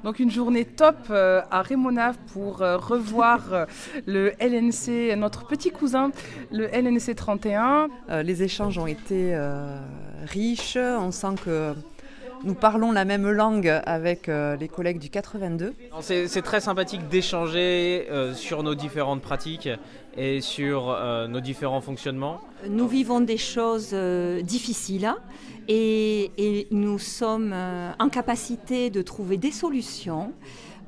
Donc une journée top à Rémonave pour revoir le LNC, notre petit cousin, le LNC 31. Les échanges ont été riches, on sent que nous parlons la même langue avec les collègues du 82. C'est très sympathique d'échanger sur nos différentes pratiques et sur nos différents fonctionnements. Nous vivons des choses difficiles et nous sommes en capacité de trouver des solutions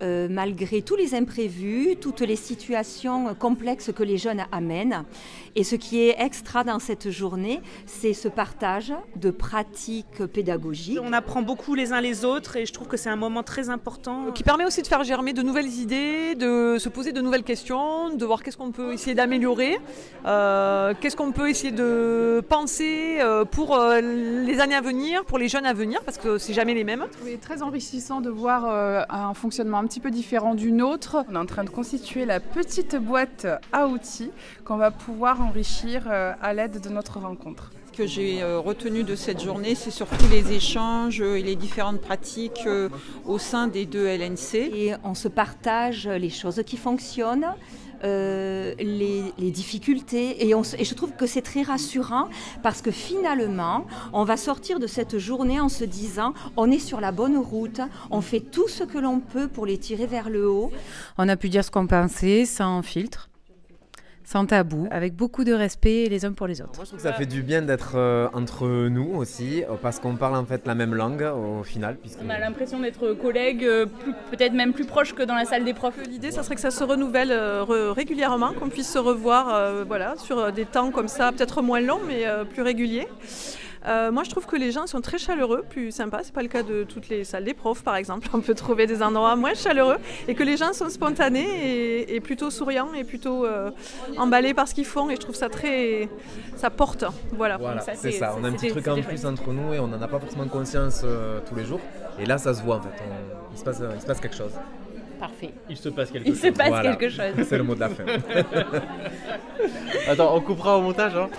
malgré tous les imprévus, toutes les situations complexes que les jeunes amènent. Et ce qui est extra dans cette journée, c'est ce partage de pratiques pédagogiques. On apprend beaucoup les uns les autres et je trouve que c'est un moment très important. Qui permet aussi de faire germer de nouvelles idées, de se poser de nouvelles questions, de voir qu'est-ce qu'on peut essayer d'améliorer, qu'est-ce qu'on peut essayer de penser pour les années à venir, pour les jeunes à venir, parce que c'est jamais les mêmes. C'est très enrichissant de voir un fonctionnement un petit peu différent du nôtre. On est en train de constituer la petite boîte à outils qu'on va pouvoir enrichir à l'aide de notre rencontre. Ce que j'ai retenu de cette journée, c'est surtout les échanges et les différentes pratiques au sein des deux LNC. Et on se partage les choses qui fonctionnent, les difficultés et je trouve que c'est très rassurant parce que finalement on va sortir de cette journée en se disant on est sur la bonne route, on fait tout ce que l'on peut pour les tirer vers le haut. On a pu dire ce qu'on pensait sans filtre, sans tabou, avec beaucoup de respect les uns pour les autres. Moi je trouve que ça fait du bien d'être entre nous aussi, parce qu'on parle en fait la même langue au final. On a l'impression d'être collègues, peut-être même plus proches que dans la salle des profs. L'idée, ça serait que ça se renouvelle régulièrement, qu'on puisse se revoir sur des temps comme ça, peut-être moins longs, mais plus réguliers. Moi je trouve que les gens sont très chaleureux, plus sympas, c'est pas le cas de toutes les salles des profs par exemple, on peut trouver des endroits moins chaleureux et que les gens sont spontanés et plutôt souriants et plutôt emballés par ce qu'ils font et je trouve ça ça porte, voilà. C'est ça, on a un petit truc en plus entre nous et on n'en a pas forcément conscience tous les jours et là ça se voit en fait, il se passe quelque chose. Parfait. Il se passe quelque chose. Quelque chose. C'est le mot de la fin. Attends, on coupera au montage hein.